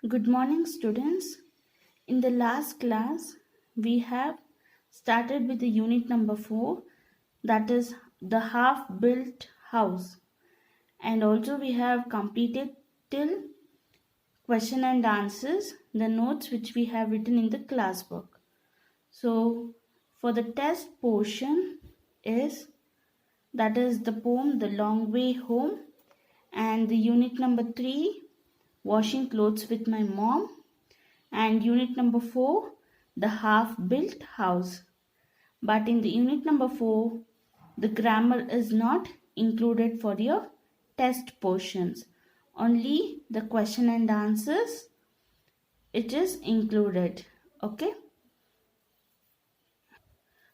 Good morning, students. In the last class, we have started with the unit number 4, that is the half built house, and also we have completed till question and answers, the notes which we have written in the class book. So, for the test portion is that is the poem The Long Way Home, and the unit number 3, Washing Clothes with My Mom, and unit number 4, the half built house. But in the unit number 4, the grammar is not included for your test portions. Only the question and answers it is included. Okay.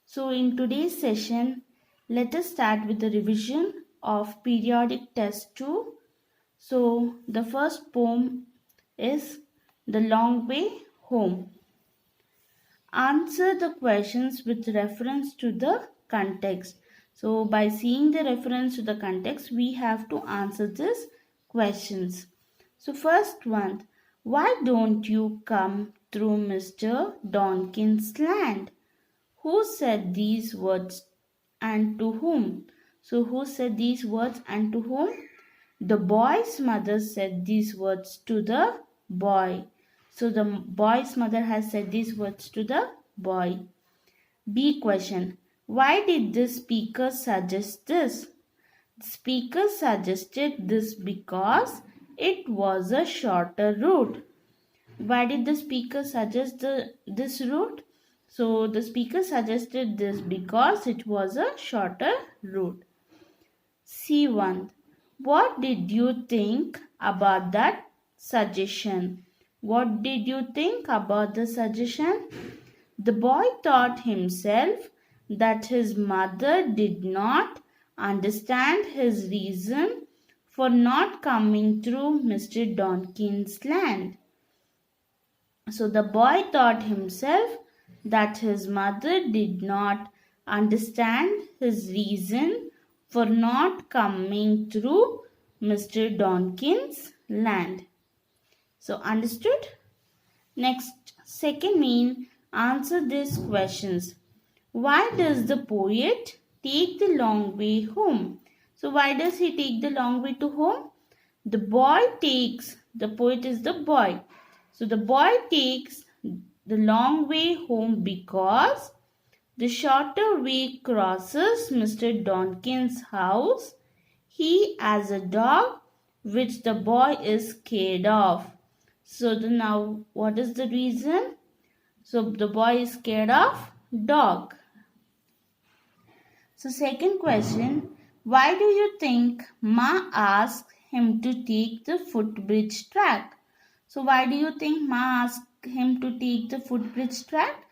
So in today's session, let us start with the revision of periodic test 2. So the first poem is The Long Way Home. Answer the questions with reference to the context. So by seeing the reference to the context, we have to answer these questions. So first one, why don't you come through Mr. Donkin's land? Who said these words and to whom? So who said these words and to whom? The boy's mother said these words to the boy. So the boy's mother has said these words to the boy. B question. Why did the speaker suggest this? The speaker suggested this because it was a shorter route. Why did the speaker suggest this route? So the speaker suggested this because it was a shorter route. C1. What did you think about that suggestion? What did you think about the suggestion? The boy thought himself that his mother did not understand his reason for not coming through Mr. Donkin's land. So the boy thought himself that his mother did not understand his reason for not coming through Mr. Donkin's land. So understood? Next, second mean, answer these questions. Why does the poet take the long way home? So why does he take the long way to home? The poet is the boy. So the boy takes the long way home because the shorter way crosses Mr. Donkin's house. He has a dog which the boy is scared of. So now what is the reason? So the boy is scared of dog. So second question, why do you think Ma asked him to take the footbridge track? So why do you think Ma asked him to take the footbridge track?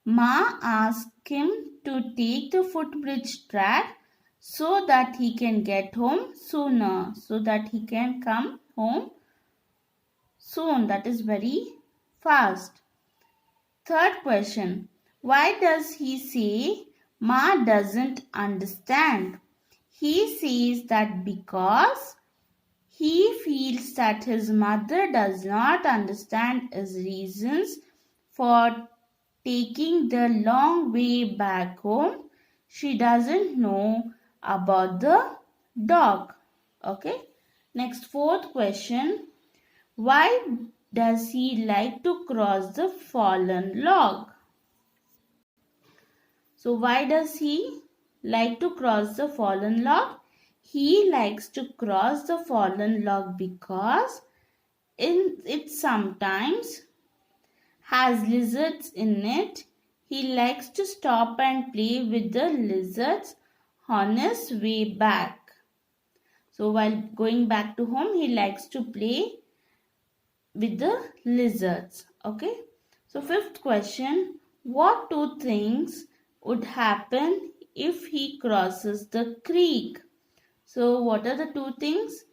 Ma asked him to take the footbridge track so that he can get home sooner, so that he can come home soon, that is very fast. Third question, why does he say Ma doesn't understand? He says that because he feels that his mother does not understand his reasons for taking the long way back home. She doesn't know about the dog. Okay. Next, fourth question. Why does he like to cross the fallen log? So why does he like to cross the fallen log? He likes to cross the fallen log because it sometimes has lizards in it. He likes to stop and play with the lizards on his way back. So while going back to home, he likes to play with the lizards. Okay. So fifth question, what two things would happen if he crosses the creek? So what are the two things?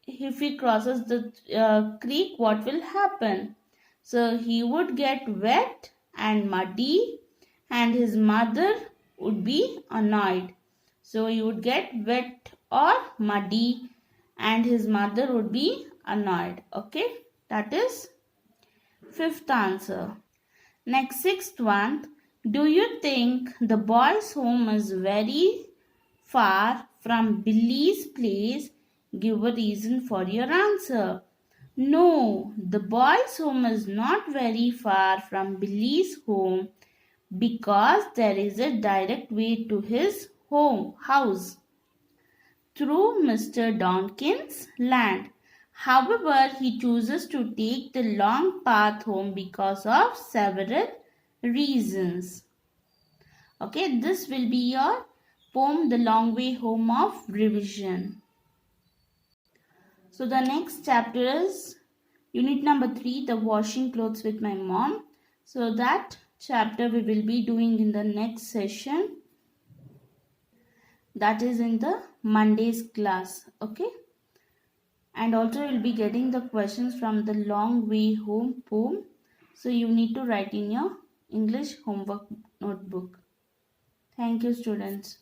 If he crosses the creek, what will happen? So he would get wet and muddy and his mother would be annoyed. So he would get wet or muddy and his mother would be annoyed. Okay, that is Fifth answer. Next, sixth one. Do you think the boy's home is very far from Billy's place? Give a reason for your answer. No, the boy's home is not very far from Billy's home because there is a direct way to his house through Mr. Donkin's land. However, he chooses to take the long path home because of several reasons. Okay, this will be your poem The Long Way Home of revision. So the next chapter is unit number 3, The Washing Clothes with My Mom. So that chapter we will be doing in the next session. That is in the Monday's class. Okay. And also you will be getting the questions from the Long Way Home poem. So you need to write in your English homework notebook. Thank you, students.